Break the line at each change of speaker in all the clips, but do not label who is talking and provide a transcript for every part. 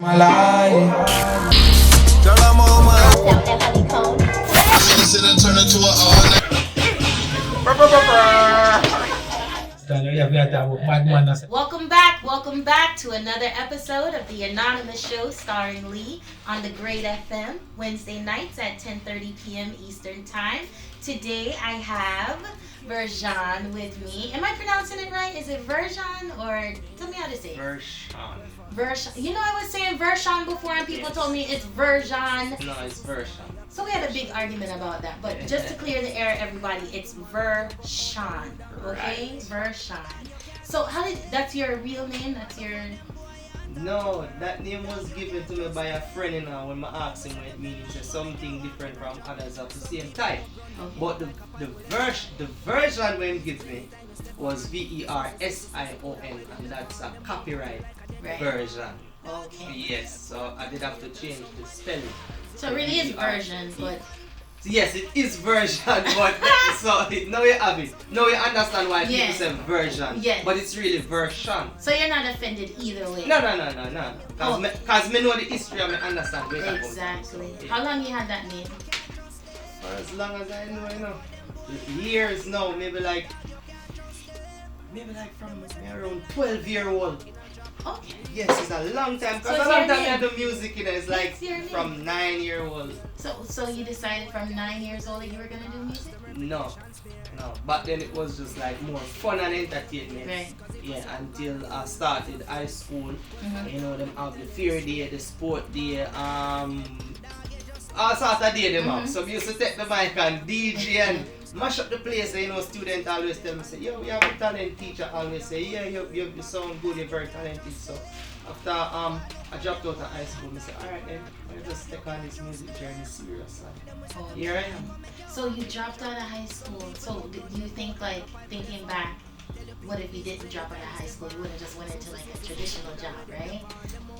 My life.
Girl, I'm on my
And honeycomb.
sit and turn it to a all
Welcome back to another episode of the Anonymous Show starring Lee on the Great FM, Wednesday nights at 10:30 p.m. Eastern Time. Today I have Vershon with me. Am I pronouncing it right? Is it Vershon or tell me how to say it?
Vershon.
Vershon. You know I was saying Vershon before and people told me it's Vershon.
No, it's Vershon.
So we had a big argument about that. But just to clear the air, everybody, it's Vershon. Okay?
Right.
Vershon. So that's your real name? That's your...
No, that name was given to me by a friend when I asked him what it means. It's something different from others of the same type.
Okay.
But the version when he gives me was Version, and that's a copyright version.
Okay.
Yes, so I did have to change the spelling.
So it really is version, but...
Yes, it is version, but so now you have it. Now you understand why people say version.
Yes.
But it's really version.
So you're not offended either way?
No. Because me know the history and me understand where it comes
Exactly.
from.
How long you had that name?
For as long as I know. Years now, maybe like from around 12-year-old.
Okay.
Yes, it's a long time.
So
Because
it's
a long
your
time I
name.
do music, it's like
It's your name.
from 9-year-old.
So you decided from 9 years old that you were going to do music?
No. But then it was just like more fun and entertainment.
Right.
Yeah, until I started high school.
Mhm.
You know, them have the fair day, the sport day, all sorts of day them have. So we used to take the mic and DJ and mash up the place. You know, students always tell me, say, yo, we have a talent teacher. Always say, yeah, you sound good, you're very talented. So after I dropped out of high school, I said, alright then, I'll just take on this music journey serious. And here I am.
So you dropped out of high school. So do you think, like, thinking back, what if you didn't drop out of high school? You would have just went into like a traditional job, right?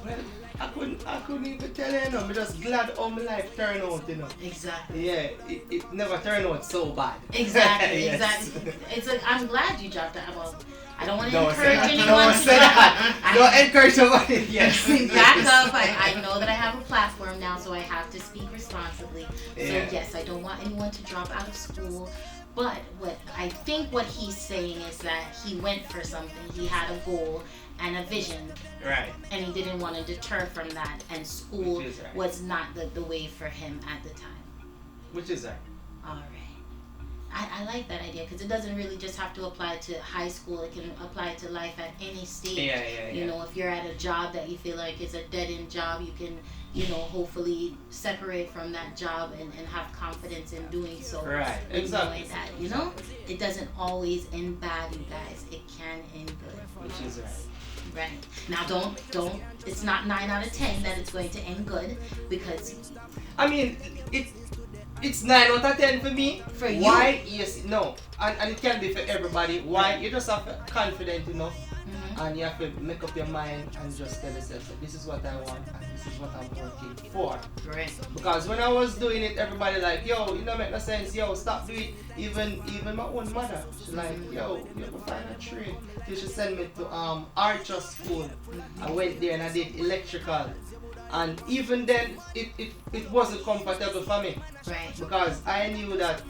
Well, I couldn't even tell you, I'm just glad how my life turned out,
Exactly.
Yeah, it never turned out so bad.
Exactly,
Yes.
exactly. It's like, I'm glad you dropped out. Well, I don't want to
Don't say
encourage
that.
anyone
Don't
to
say that. Don't encourage somebody. Yes.
back up. I know that I have a platform now, so I have to speak responsibly. So
Yeah.
yes, I don't want anyone to drop out of school. But what he's saying is that he went for something. He had a goal and a vision,
Right.
and he didn't want to deter from that. And school
Which is right.
was not the way for him at the time.
Which is that?
All right. I like that idea because it doesn't really just have to apply to high school. It can apply to life at any stage.
Yeah.
You know, if you're at a job that you feel like is a dead-end job, you can, hopefully separate from that job and have confidence in doing so.
Right.
In
Exactly.
knowing that, it doesn't always end bad, you guys. It can end good.
Which is right.
Right. Now, don't. It's not 9 out of 10 that it's going to end good because
I mean, it's 9 out of 10 for me.
For you?
Why? Yes, no. And it can be for everybody. Why?
Right.
You just have to be confident enough.
Mhm.
And you have to make up your mind and just tell yourself, so this is what I want and this is what I'm working for.
Right.
Because when I was doing it, everybody like, yo, it don't make no sense, yo, stop doing it. Even my own mother, she like, yo, you have to find a trade. She should send me to Archer school. I went there and I did electrical. And even then, it wasn't comfortable for me.
Right.
Because I knew that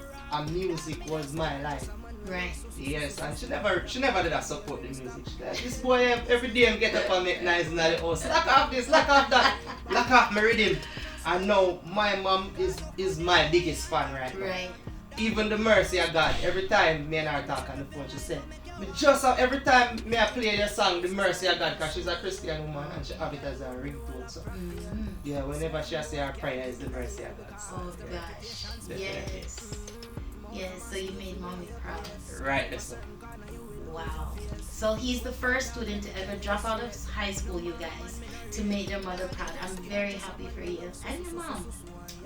music was my life.
Right.
Yes, and she never did that support the music. She like, this boy every day get up and make nice in the house. Lock off this, lock off that, lock off my rhythm. And now my mom is my biggest fan right now.
Right.
Even the mercy of God, every time me and her talk on the phone, she said, just every time me I play the song, the mercy of God, because she's a Christian woman and she have it as a ringtone. So yeah, whenever she say her prayer, is the mercy of God. So,
Oh
yeah,
gosh.
definitely.
Yes, so you made mommy proud.
Right, that's all.
Wow. So he's the first student to ever drop out of high school, you guys, to make their mother proud. I'm very happy for you. And your mom.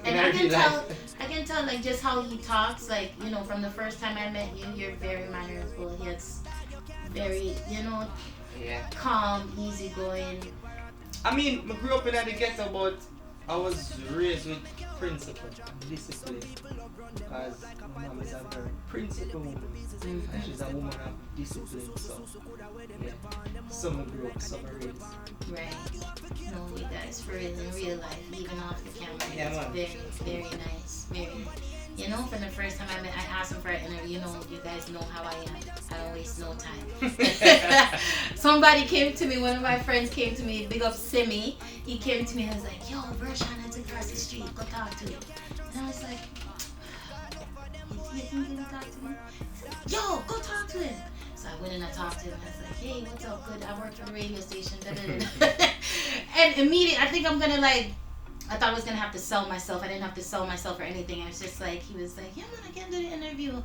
And I can tell like just how he talks, like, from the first time I met you, you're very mannerable. He's very,
Yeah.
calm, easygoing.
I mean, I grew up in the ghetto, but I was raised with principle and discipline. Because my mom is a very principled woman. And she's a woman of discipline. So, yeah. Some grew up, some raised.
Right. No, you guys for real in real life, even off the camera.
Yeah,
It's
man.
very, very nice. Very. You know, from the first time I met, I asked him for an interview. You know, you guys know how I am. I don't waste no time. Somebody came to me, one of my friends came to me, big up Simi. He came to me and was like, yo, Vershon is across the street, go talk to him. And I was like, you think you can talk to him? He said, yo, go talk to him. So I went and I talked to him. I was like, hey, what's up? Good. I work for the radio station. Da, da, da, da. And immediately, I think I'm going to I thought I was going to have to sell myself. I didn't have to sell myself or anything. I was just like, he was like, yeah, man, I can't do the interview. And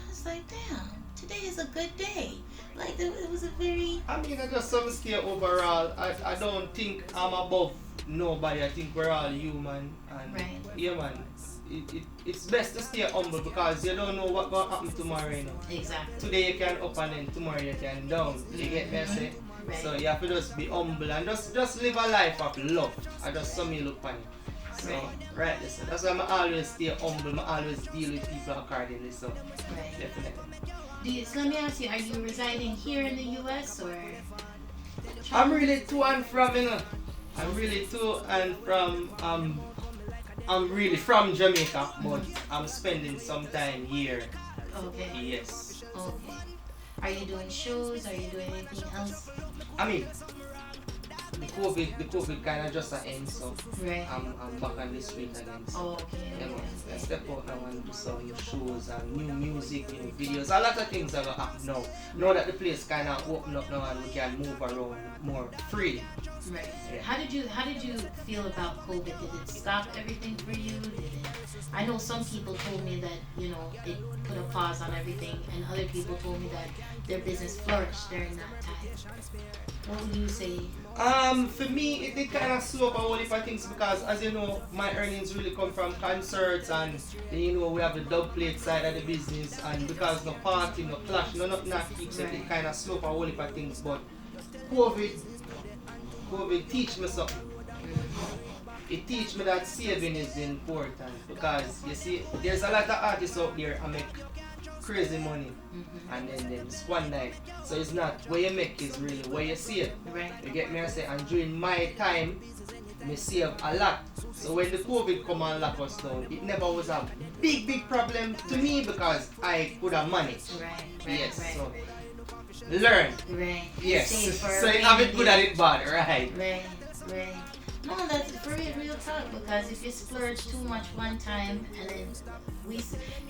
I was like, damn, today is a good day. Like, it was a very...
I mean, I just some stay overall. I don't think I'm above nobody. I think we're all human. And
Right.
yeah, man. It's best to stay humble because you don't know what's going to happen tomorrow, you know.
Exactly.
Today you can up and then tomorrow you can down. You get me, I say?
Right.
So you have to just be humble and just live a life of love. I just saw me look on it. So, right, listen. That's why I always stay humble. I always deal with people accordingly. So,
Right.
definitely.
So let me ask you, are you residing here in the U.S. or...
I'm really to and from, you know. I'm really to and from, I'm really from Jamaica, but I'm spending some time here.
Okay.
Yes.
Okay. Are you doing shows? Are you doing anything else?
I mean, the COVID kind of just end, so
Right.
I'm back on the street again. So.
Oh, okay.
Yeah, man. I
Okay.
step out now and do some shows and new music, new videos. A lot of things are going to happen now. Now that the place kind of open up now and we can move around more freely.
Right.
Yeah.
How did you feel about COVID? Did it stop everything for you? I know some people told me that, you know, it put a pause on everything, and other people told me that their business flourished during that time. What would you say?
For me, it did kind of slow up a whole heap of things because, as you know, my earnings really come from concerts and, you know, we have the dub plate side of the business, and because no party, no clash, no nothing that keeps it, it kind of slow up a whole heap of things. But COVID teach me something. It teach me that saving is important because, you see, there's a lot of artists out there who make crazy money and then squander it. So it's not where you make is really where you save.
Right.
You get me? I say, and during my time, me save a lot. So when the COVID come and lock us down, it never was a big problem to me because I could have managed.
Right.
Yes.
Right.
So learn.
Right.
Yes.
Save for
So
a
you have it
rainy
good
day.
at it bad, right?
Right. No, that's for real talk, because if you splurge too much one time and then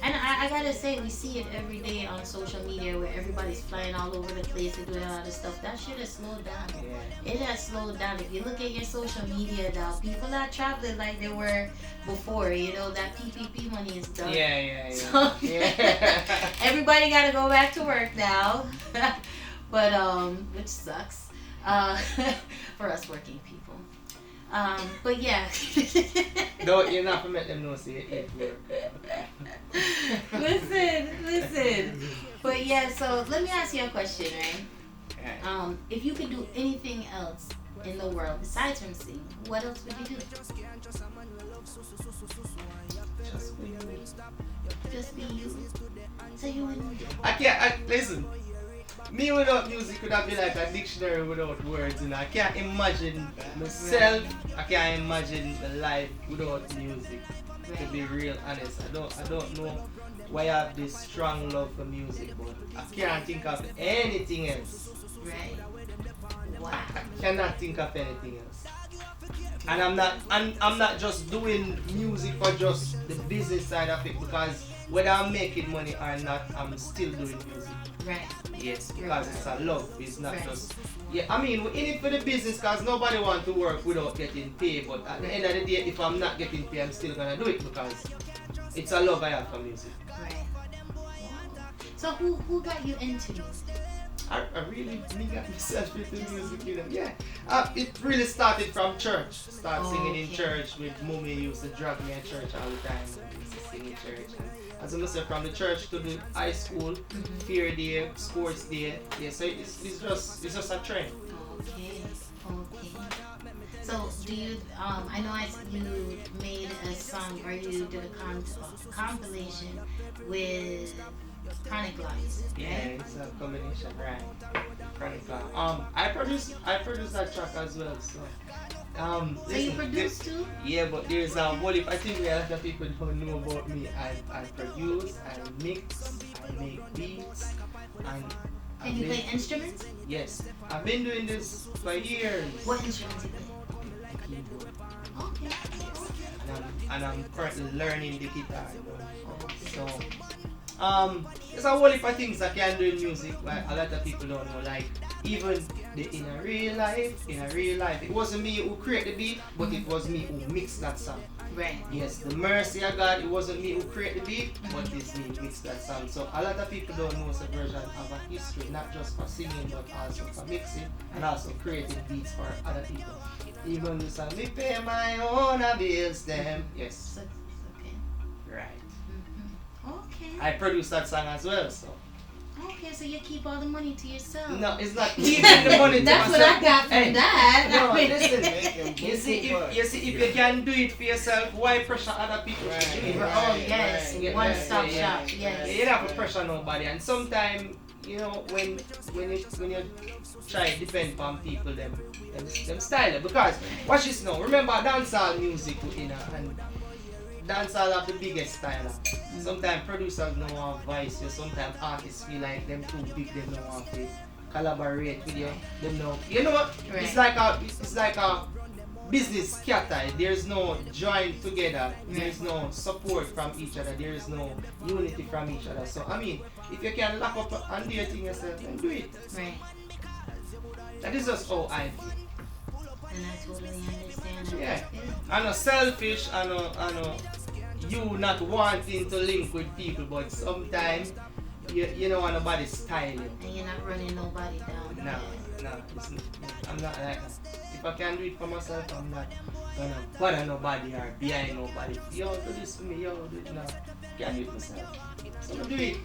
I gotta say, we see it every day on social media where everybody's flying all over the place and doing all this stuff. That shit has slowed down.
Yeah.
It has slowed down. If you look at your social media now, people are traveling like they were before. You know, that PPP money is done.
Yeah.
So everybody gotta go back to work now. But which sucks for us working people. But yeah.
No, you're not gonna let them know say it work.
Listen. But yeah, so let me ask you a question, right?
Right.
If you could do anything else in the world besides from sing, what else would you do? Just be you. So you wouldn't do.
Listen. Me without music would have been like a dictionary without words, you know. I can't imagine myself. I can't imagine the life without music. To be real honest, I don't know why I have this strong love for music, but I can't think of anything else.
Right. Wow.
I cannot think of anything else. And I'm not just doing music for just the business side of it, because whether I'm making money or not, I'm still doing music.
Right.
Yes, because it's a love. It's not
Right.
just. Yeah, I mean, we're in it for the business because nobody wants to work without getting paid. But at the end of the day, if I'm not getting paid, I'm still gonna do it because it's a love I have for music.
Right. So who got you into music?
I really got myself into music, you know. Yeah, it really started from church. Start singing in
Okay.
church with mommy. Used to drag me at church all the time. And used to sing in church. And as I said, from the church to the high school, fair day, sports day. Yeah, so it's just a trend.
Okay. So do you? I know you made a song, or you did a compilation with Chronic Lives,
Yeah,
right?
it's a combination, right? Chronic. I produced that track as well. So
So you
listen,
produce too?
yeah, but there's well, if I think a lot of people don't know about me, I produce, I mix, I make beats, and
Can you play instruments?
yes, I've been doing this for years.
What instruments you play?
Keyboard.
Okay.
And I'm currently learning the guitar. So there's a whole heap of things I can do in music, but a lot of people don't know. Like even in a real life, it wasn't me who created the beat, but it was me who mixed that song.
Right.
Yes, the mercy of God, it wasn't me who created the beat, but it's me who mixed that song. So a lot of people don't know the Vershon have a history, not just for singing, but also for mixing and also creating beats for other people. Even the song, me pay my own bills, them. Yes.
So, okay.
Right.
Okay.
I produced that song as well, so.
Okay, so you keep all the money to yourself.
No, it's not keeping the money to
That's what
myself.
I got from
Hey,
that.
No,
I mean-
listen. You see, if you can do it for yourself, why pressure other people to do it?
Oh yes,
Yeah,
one-stop
yeah,
shop.
yeah.
Yes.
You don't have to pressure nobody, and sometimes you know when you try to depend on people them style it. Because watch this now. Remember dancehall music, you know, and dancehall have the biggest style. Sometimes producers don't want to voice you. Sometimes artists feel like them too big. They don't want to collaborate with you. They know. You know what?
Right.
It's like a business scatter. There's no join together. There's no support from each other. There is no unity from each other. So I mean, if you can lock up and do your thing yourself, then do it.
Right.
That is just how I feel.
And I totally understand.
Yeah. I know selfish. I know you not wanting to link with people, but sometimes you don't want nobody style you.
And you're not running nobody down.
No, it's not, I'm not like that. If I can do it for myself, I'm not gonna bother nobody or behind nobody. Yo, do this for me, yo, do it now. Can do it myself. So do it.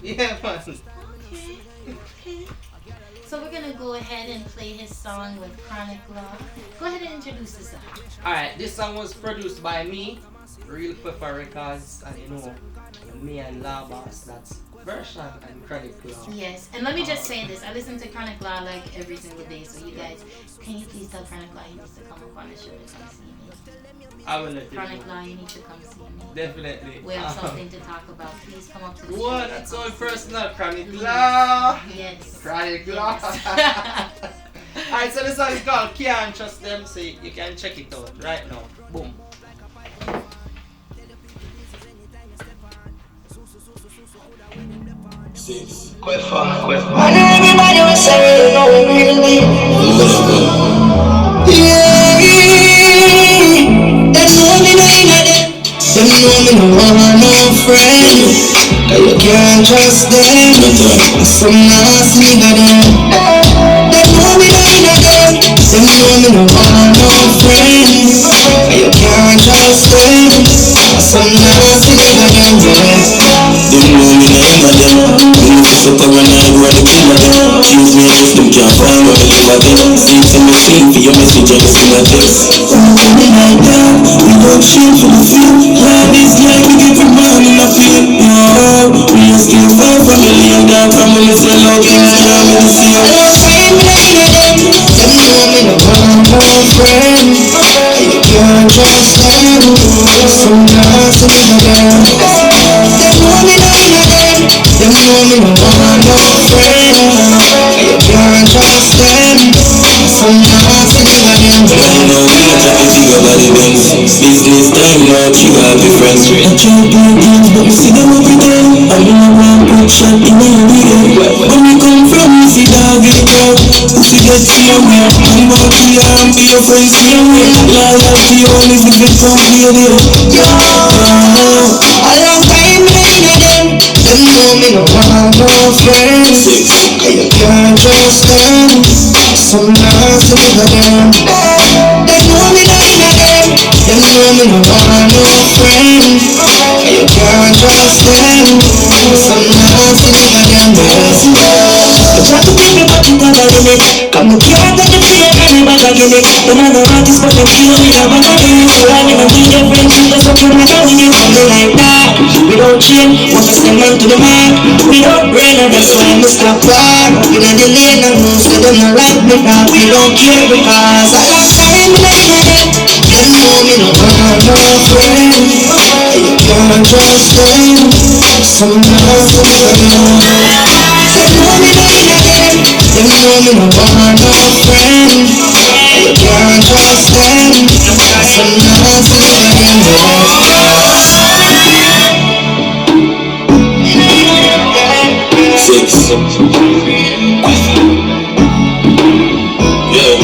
Yeah, man.
Okay. Okay. So we're gonna go ahead and play his song with Chronic Law. Go ahead and introduce the song.
Alright, this song was produced by me, Real Pepper Records, and you know, me and La Boss, that's Vershon and Chronic Law.
Yes, and let me just say this. I listen to Chronic Law like every single day, so you guys, can you please tell Chronic Law he needs to come up on the show to come see me?
I will let you
Chronic
know.
Law, you need to come see me.
Definitely.
We have something to talk about. Please come up to the show.
What? That's so personal, Chronic Law.
Yes.
Chronic Law.
Yes.
Alright, so this song is called Can't Trust Them, so you can check it out right now. Boom.
And everybody was saying, no, really. Yeah, them know me no inna them. Them know me no want no friend. Cause you can't trust them. Some nasty nigga them. Them know me no inna them. Them know me no want no friends. Cause you can't trust them. Some nasty nigga them. Them know me no inna them. Fuck around and run the king of them. Choose me if them can't find what they give a them. See to me sing for your message and sing a text. Running like that, we don't shit for the field. Like this life we get from man in the field. Yo, we just get far from the lane down from when it's well out things can't be the same. I don't find me none of them. Them know me no want no friend. You can't trust them. Some nasty nigga them. Them know me none of them. Them know me no want no friend. You can't trust them. Some nasty nigga them. You know we not trying to figure about the Benz. Business time now, she got be friends. I try to play games, but me see them up again. I'm in a one good shot in the weekend. When we come from, we see dog in the crowd. Pussy get to your way. I'm about to be and be your friends in your way. Loyalty only if you come here. Yo, I don't find me none of them. Them know me no want no friends. Cause you can't trust them. Some nasty nigga them. Them know me none of them. Them know me no want no friends. Cause you can't trust them. Some nasty nigga them. They try to take me back into the limit. Come look here, got the fear, everybody give it. Them are the artists, but them feel me like what I do. So I never need your friendship, that's what you matter when you come like that. We don't change, want to send man to the mark. We don't brain, and that's why I stop war. We don't delay, and no, so them not like me now. We don't care because I love time in my head. Them know me no want no friend. You can't trust them. Some love to them. Them know me no again. Them know me no want no friend. You can't trust them. Some love to them. Six. Yeah.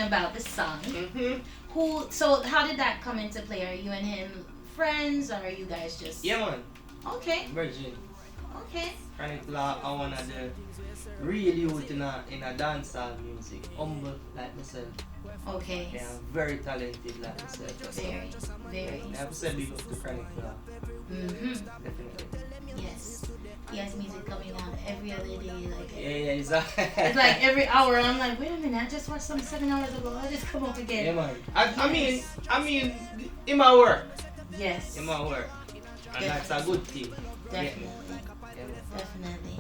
About the song. So how did that come into play? Are you and him friends, or are you guys just?
Yeah, man.
Okay.
Virgin.
Okay.
Chronic Law, I one of the real youth in a dancehall music. Humble like myself.
Okay.
They are very talented like myself.
Very, very.
I have to say big up to Chronic Law. Definitely.
Yes. He has music coming out every other day. Like
it's
like every hour. I'm like, wait a minute, I just watched some 7 hours ago. I just come up again.
Yeah, man. I mean, in my work.
Yes.
In my work. And that's a good thing.
Definitely. Definitely.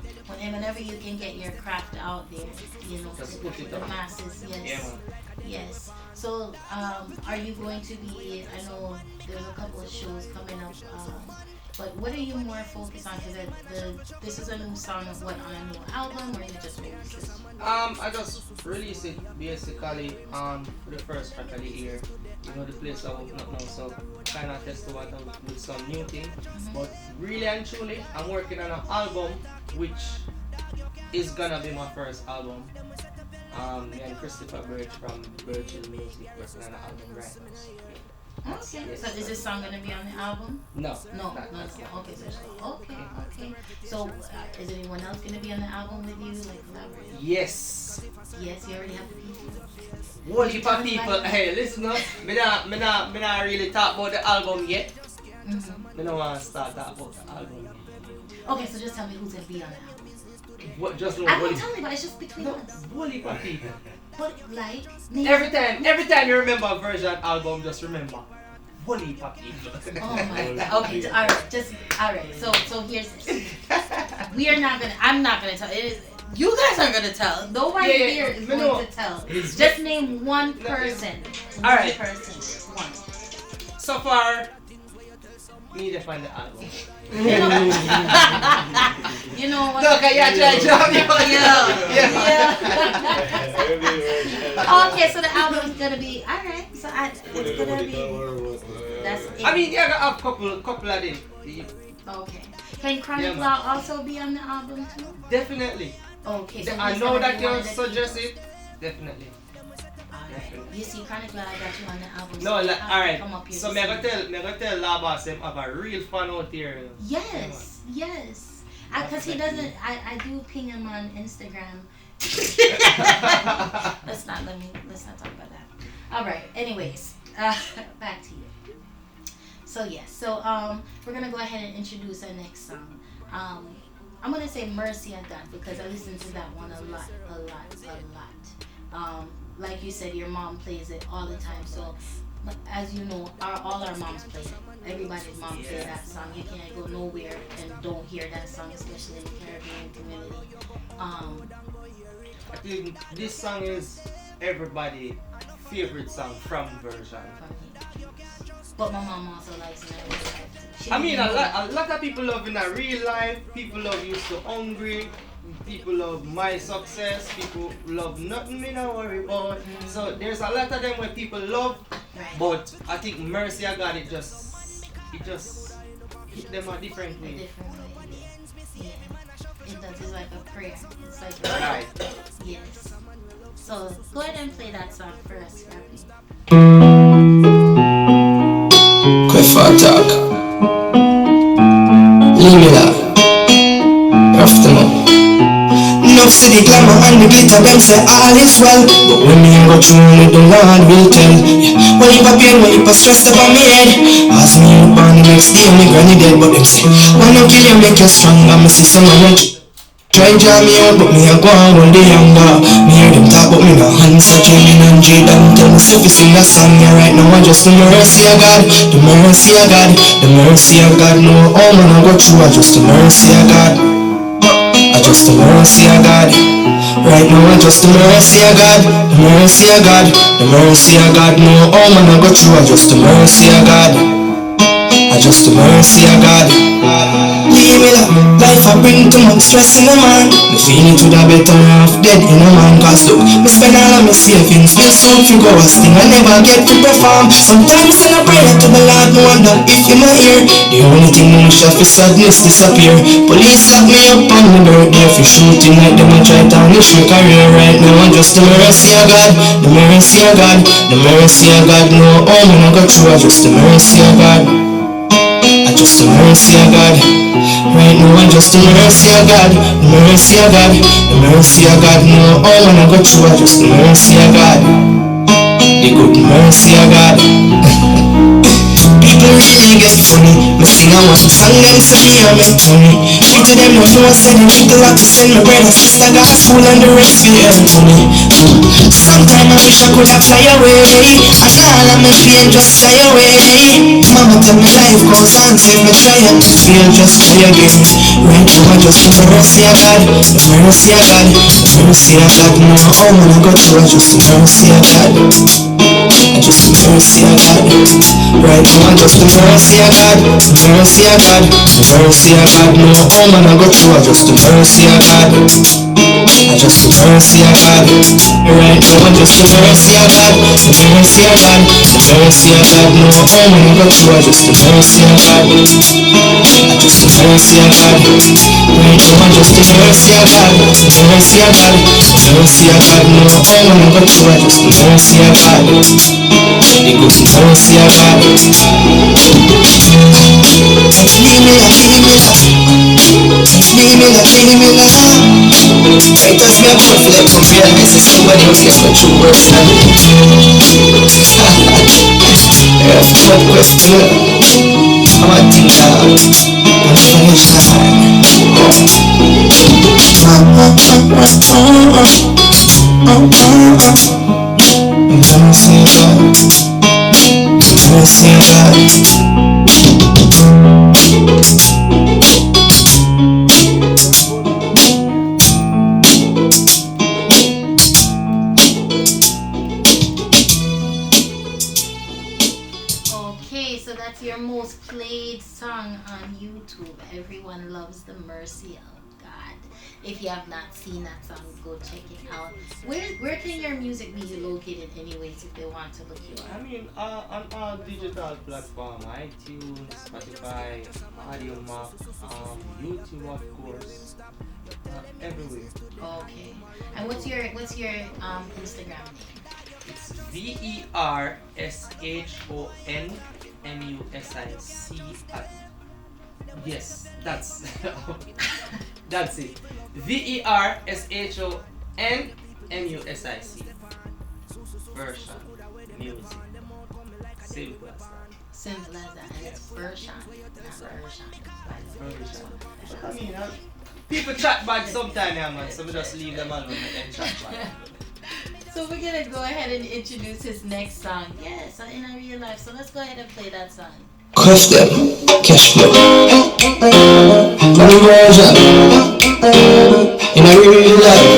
Whenever you can get your craft out there, you know,
just
to
put it
the
on.
masses. Yes.
Yeah, man.
Yes. So, are you going to be? I know there's a couple of shows coming up. But what are you more focused on? Because this is a new song of what, on a new album, or you just released it?
I just released it basically for the first track of the year. You know, the place I open up now, so kind of test the water with some new thing. But really and truly, I'm working on an album which is gonna be my first album. Me and Christopher Birch from Vershon Music working on an album right now.
Okay.
Yes,
So is this song gonna be on the album?
No.
No. Okay. So is anyone else gonna be on the album with you, like collaborating?
Yes.
Yes, you already have the people.
Whole heap of people. Hey, listen up. Me not really talk about the album yet. Me no want to start talk about the album.
Okay, so just tell me who's gonna be on the album.
What? Just know.
I won't tell me, but it's just between us.
Whole heap of people.
But like
Every time you remember a Vershon album, just remember whole heap of people.
Oh my god. Okay, alright. So here's this. I'm not gonna tell. It is, you guys are gonna tell. Nobody here is going to tell. Just name one person.
Alright.
One person. One.
So far, need to find the album.
You know what?
Look, I try to drop you.
Yeah. Okay, so the album is gonna be alright. So it's gonna be. That's it.
I mean, yeah, I have couple of them.
Okay. Can Chronic Law also be on the album too?
Definitely.
Okay. So
I know that you suggest it. Definitely.
You see, Chronic Law, I got you on the album.
No,
so
alright.
Come up here
So me go tell Labas them have a real fan out here.
Yes. Because he doesn't. I do ping him on Instagram. Let's not talk about that. All right. Anyways, back to you. So yes. So we're gonna go ahead and introduce our next song. I'm gonna say "Mercy at God" because I listen to that one a lot. Like you said, your mom plays it all the time. So, as you know, all our moms play it. Everybody's mom plays that song. You can't go nowhere and don't hear that song, especially in the Caribbean community.
I think this song is everybody's favorite song from Vershon.
But my mom also likes it in real life too.
I mean, a lot of people love in a real life. People love You So Hungry. People love My Success. People love Nothing Me Not Worry About. So there's a lot of them where people love.
Right.
But I think Mercy I God it just hit them a different way.
A different way. Yeah. It does. It's like a prayer. It's like
Right.
Yes. So go ahead and play that song for us, Rappy.
Quick for talk. Leave me that. After no enough see the glamour and the glitter, them say all is well. But when me go through it, the Lord will tell. Yeah. Well, if I pain, well, if I stress over me head. As me up on the next day, me granny dead. But them say, why not kill you, make you stronger? Me see some of them try jam me out, but me a go on when they younger. Me hear them talk, but me no answer. Jamie and J them tell me if you sing that song, yeah, right now I just the mercy of God, the mercy of God, the mercy of God. No, all man I go through, I just the mercy of God, I just the mercy of God. Right now I just the mercy of God, the mercy of God, the mercy of God. No, all man I go through, I just the mercy of God, I just the mercy of God. Leave me that life I bring too much stress in a man. Me feeling to the better off dead in a man. Cause look, me spend all of my savings, still soon fi go a sting. I never get to perform. Sometimes I pray to the Lord, no wonder if in my ear. The only thing I wish I fi sadness disappear. Police lock me up on my birthday for shooting like them and try to tarnish my career. Right now I'm just the mercy of God, the mercy of God, the mercy of God. No, all man I go through, I just the mercy of God, I just the mercy of God. Right now I just the mercy of God, the mercy of God, the mercy of God. No, all when I go through I just the mercy of God, the good mercy of God. People really get funny. Me sing a one song them say me a make money. Little them don't know I said the little lot to send my brother sister got school and the rest fi earn money. Sometimes I wish I could have fly away, and all of my pain just fly away. Mama tell me life goes on, so if me try and fail just try again. Right now I just the mercy of God, the mercy of God, the mercy of God. No, all when I go through I just the mercy of God, I just the mercy of God. Right now I just the mercy of God, the mercy of God, the mercy of God. No, all man I go through I just the mercy of God, I just the mercy of God. Right now I just the mercy of God, the mercy of God, the mercy of God. No, all man I go through I just the mercy of God, I just the mercy of God. Right now I just the mercy of God, the mercy of God, the mercy of God. No, all man I go through I just the mercy of God, the good mercy of God. Leave me like, leave me like, leave me like, leave me like. Right as me a go feel like some realize is somebody out here so true worse than me. That's no question. I'm a thing now, I'm finish line. Mercy God, mercy God.
Okay, so that's your most played song on YouTube. Everyone loves the mercy of God. If you have not seen that song, go check it out. Where can your music be located anyways if they want to look you
I
up?
mean, on all digital platforms, iTunes, Spotify, Audio Mac, YouTube, of course, everywhere.
Okay. And what's your Instagram name?
It's VERSHONMUSIC. Yes, that's that's it. VERSHONMUSIC. Vershon music. Simple as that.
Simple as that. And it's Vershon, not Vershon.
Vershon. I mean, people chat back sometime, yeah, man. So we just leave them alone and chat back.
So we're gonna go ahead and introduce his next song. Yes, in a real life. So let's go ahead and play that song.
Cuff them, cash flow. Money version. In a real life.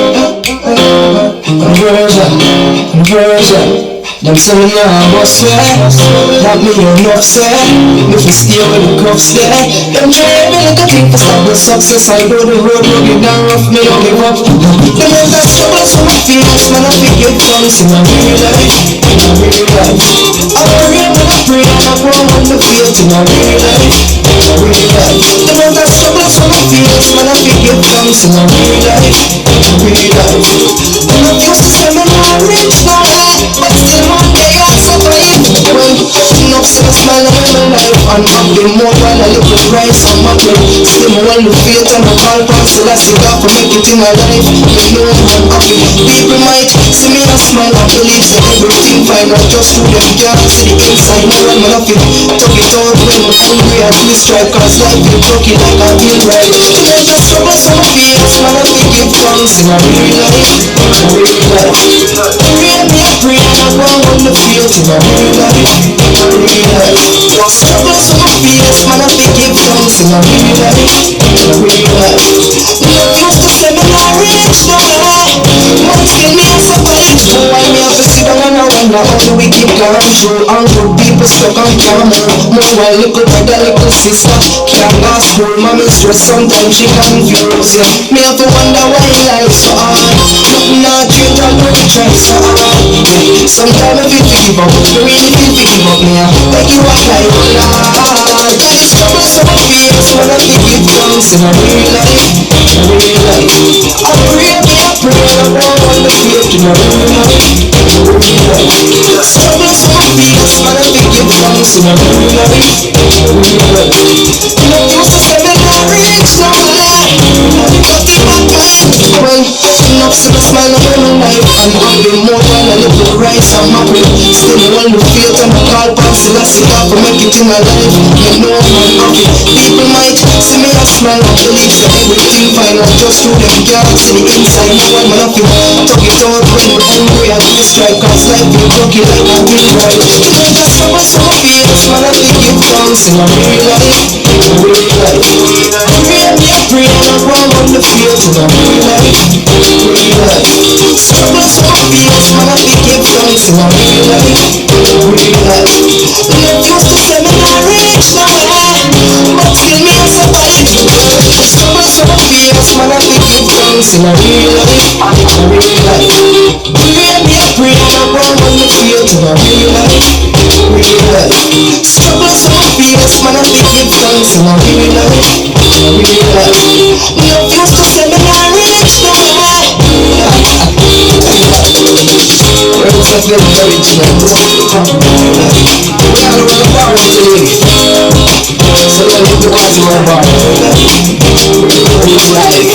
Conversion. Them say me nah bust way. That me enough say. If you stay with the cuffs there. Them try every little thing to stop the success. I go the road rugged and rough, me don't give up. Them out that struggle so my feelings, man I pick it promise in a real life. In a real life. I pray and I pray and I go on the faith in a real life. In a real life. Them out that struggle so my feelings, man I pick it promise in a real life. In a real life. Them not used to say me nah rich no way, but still one day I survive. Well, enough so I smile on my life and have the more than a little price on my plate. Still my one the faith and I call past the last God for make it in my life. You know I'm happy. People might see me and smile and believe that everything fine. I just through them can't see the inside. No one man of it. Tuck it out when I'm hungry and twist strike. Cause life is lucky like a bill right. To make the struggles from my fears, man I be give thanks in a real life. Real life. Pray me a pray and I want on the field in a real life. Real life. Struggles from my fears, man I be give thanks in a real life. Real life. Love used to say me not rich no way. Mom still me as a college boy. Me have to sit down and I wonder how do we keep going through. And good people stuck on camera. More while little brother, little sister can't go school. Mommy stress sometimes she confused. Yeah. Me have to wonder why life so hard. Nothing not change and no try so hard. Yeah. Sometimes I feel to give up. I really feel to give up. Me I beg you a cry, oh Lord. Struggles so my fears, man I feel give thanks in a real life. Real life. I pray me I pray and I want on the faith in a real life. Real life. Struggles so my fears, man I feel give thanks in a real life. Real life. Love used to say me not rich no way. But in my mind, well, enough so I smile on my life. I'm happy more than a little rice I'm happy. Still on the faith and I call past the last God for make it in my life. You know I'm happy. People might see me and smile and believe that everything fine. I just through them can't see the inside. No one man happy. Tuck it out when I'm hungry and twist strike. Cause life is lucky like a bill right. To make the struggle so my fears, man I be give thanks in a real life. Real life. Pray me a pray and I want on the field in a real life. Real life. Struggles so my fears, man I be give thanks in a real life. Real life. Love used to say me not rich no way. But still me as a college boy. Struggles so my fears, man I be give thanks in a real life. Real life. Pray me a pray and I want on the field in a real life. Real life. Struggles so my fears, man I be give thanks in a real life. Real life. Love used to say me not rich no way. Words of encouragement. We all around the bar today. So let me do what's my bar. Real life.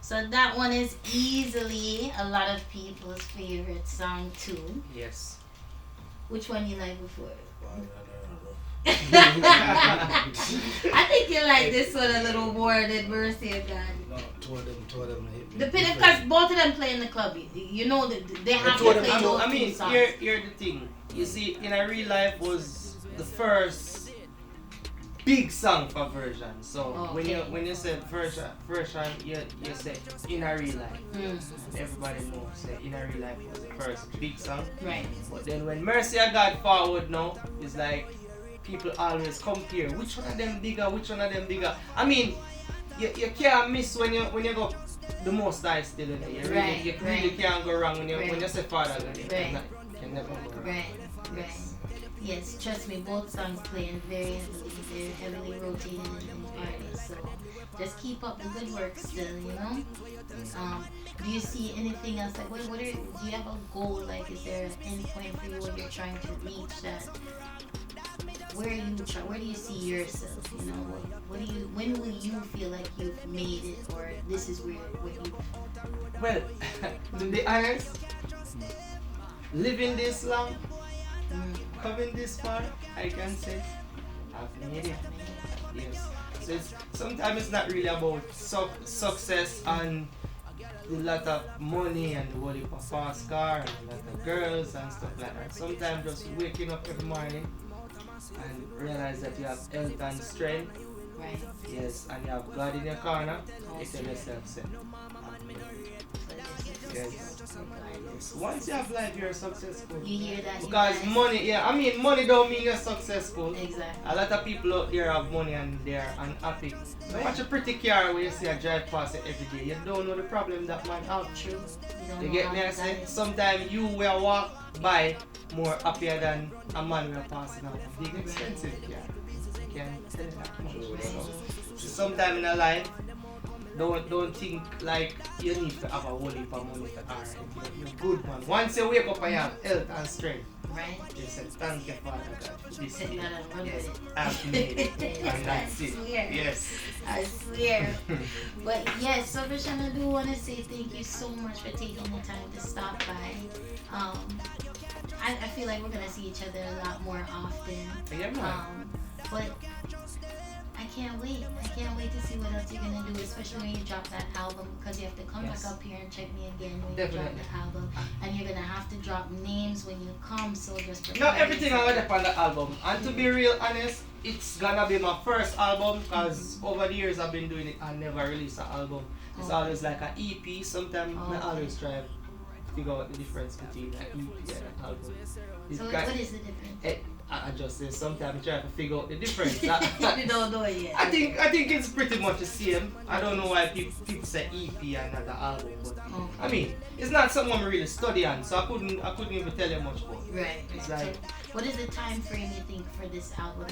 So that one is easily a lot of people's favorite song too.
Yes.
Which one you like before? I think you like this one a little more than Mercy and God.
No, two of them hit me.
Depending, because both of them play in the club. You know that they have to play those two songs.
Here's the thing. You see, in a real life was the first big song for Vershon. So when you say Vershon, you say in a real life. Everybody knows that in a real life was the first big song.
Right.
But then when Mercy of God forward now, it's like people always compare which one of them bigger, which one of them bigger. I mean, you can't miss when you go the most high still in it. You really can't go wrong when you say Father God. You can never go wrong.
Right. Yes, trust me, both songs playing very heavily. They're heavily rotating in parties. So just keep up the good work still, you know? Do you see anything else? Like, do you have a goal? Like, is there an end point for you when you're trying to reach that? Where do you see yourself? You know, when will you feel like you've made it, or this is what you?
Well, to be honest, living this long, coming this far, I can say I've made it. Yes. So sometimes it's not really about success and a lot of money and a whole heap of fast car and a lot of girls and stuff like that. Sometimes just waking up every morning and realize that you have health and strength.
Right.
Yes, and you have God in your corner. You tell yourself, say, Yes. Once you have life, you're successful.
You hear that?
Because
you guys?
money, yeah, I mean, money don't mean you're successful.
Exactly.
A lot of people out there have money and they're unhappy.
Right.
Watch a pretty car where you see a drive past it every day. You don't know the problem that man have.
True.
You get me? I say sometimes you will walk by more happier than a man will passing out a big expensive car. You can't tell you that much. So sometimes in a life, don't think like you need to have a whole heap of money to earn. You're good man. Once you wake up and you have health and strength,
Right.
you say thank you Father God for this
Sit
day.
down and run
Yes,
with it.
I've made it. And that's
I
it.
swear.
Yes.
I swear. But yes, so Vershon, I do want to say thank you so much for taking the time to stop by. I feel like we're gonna see each other a lot more often.
Yeah, man.
But I can't wait. I can't wait to see what else you're gonna do, especially when you drop that album, because you have to come
Yes.
back up here and check me again when
Definitely.
you drop the album, and you're gonna have to drop names when you come. So just
No,
prepare
everything I
yourself.
got on the album. And to be real honest, it's gonna be my first album because over the years I've been doing it and never released an album. It's
Oh.
always like an EP. Sometimes I
Oh.
always try to figure out the difference between an EP and an album. It's
So
got-
what is the difference?
I just say sometimes I try to figure out the difference.
You don't know it yet.
I think it's pretty much the same. I don't know why people say EP and not the album, but
Oh.
I mean it's not something I'm really studying, so I couldn't even tell you much about it.
Right.
It's
Right.
like-
So what is the time frame you think for this album?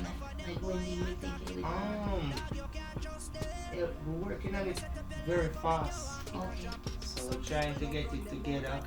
Like when do you think it would?
Yeah, we're working on it very fast.
Okay.
So we're trying to get it together.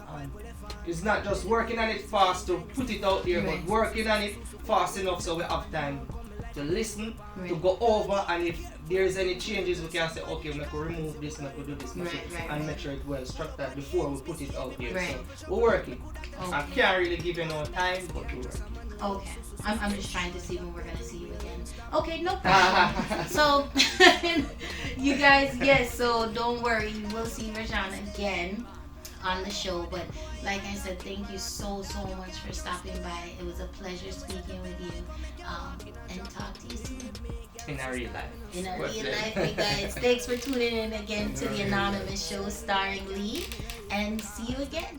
It's not just working on it fast to put it out there,
Right.
but working on it fast enough so we have time to listen, to
Right.
go over, and if there's any changes, we can say, okay, we can remove this, we can do this,
Right, right,
and
right.
make sure it's well structured before we put it out there.
Right.
So we're working. I
Okay.
can't really give you no time, but we're working.
Okay. I'm just trying to see when we're gonna see you again. Okay, no problem. So you guys, yes, so don't worry, you will see Vershon again on the show. But like I said, thank you so much for stopping by. It was a pleasure speaking with you. And talk to you soon.
In our real life.
In a
What's
real
that?
life, you guys. Thanks for tuning in again to the Anonymous Show starring Lee. And see you again.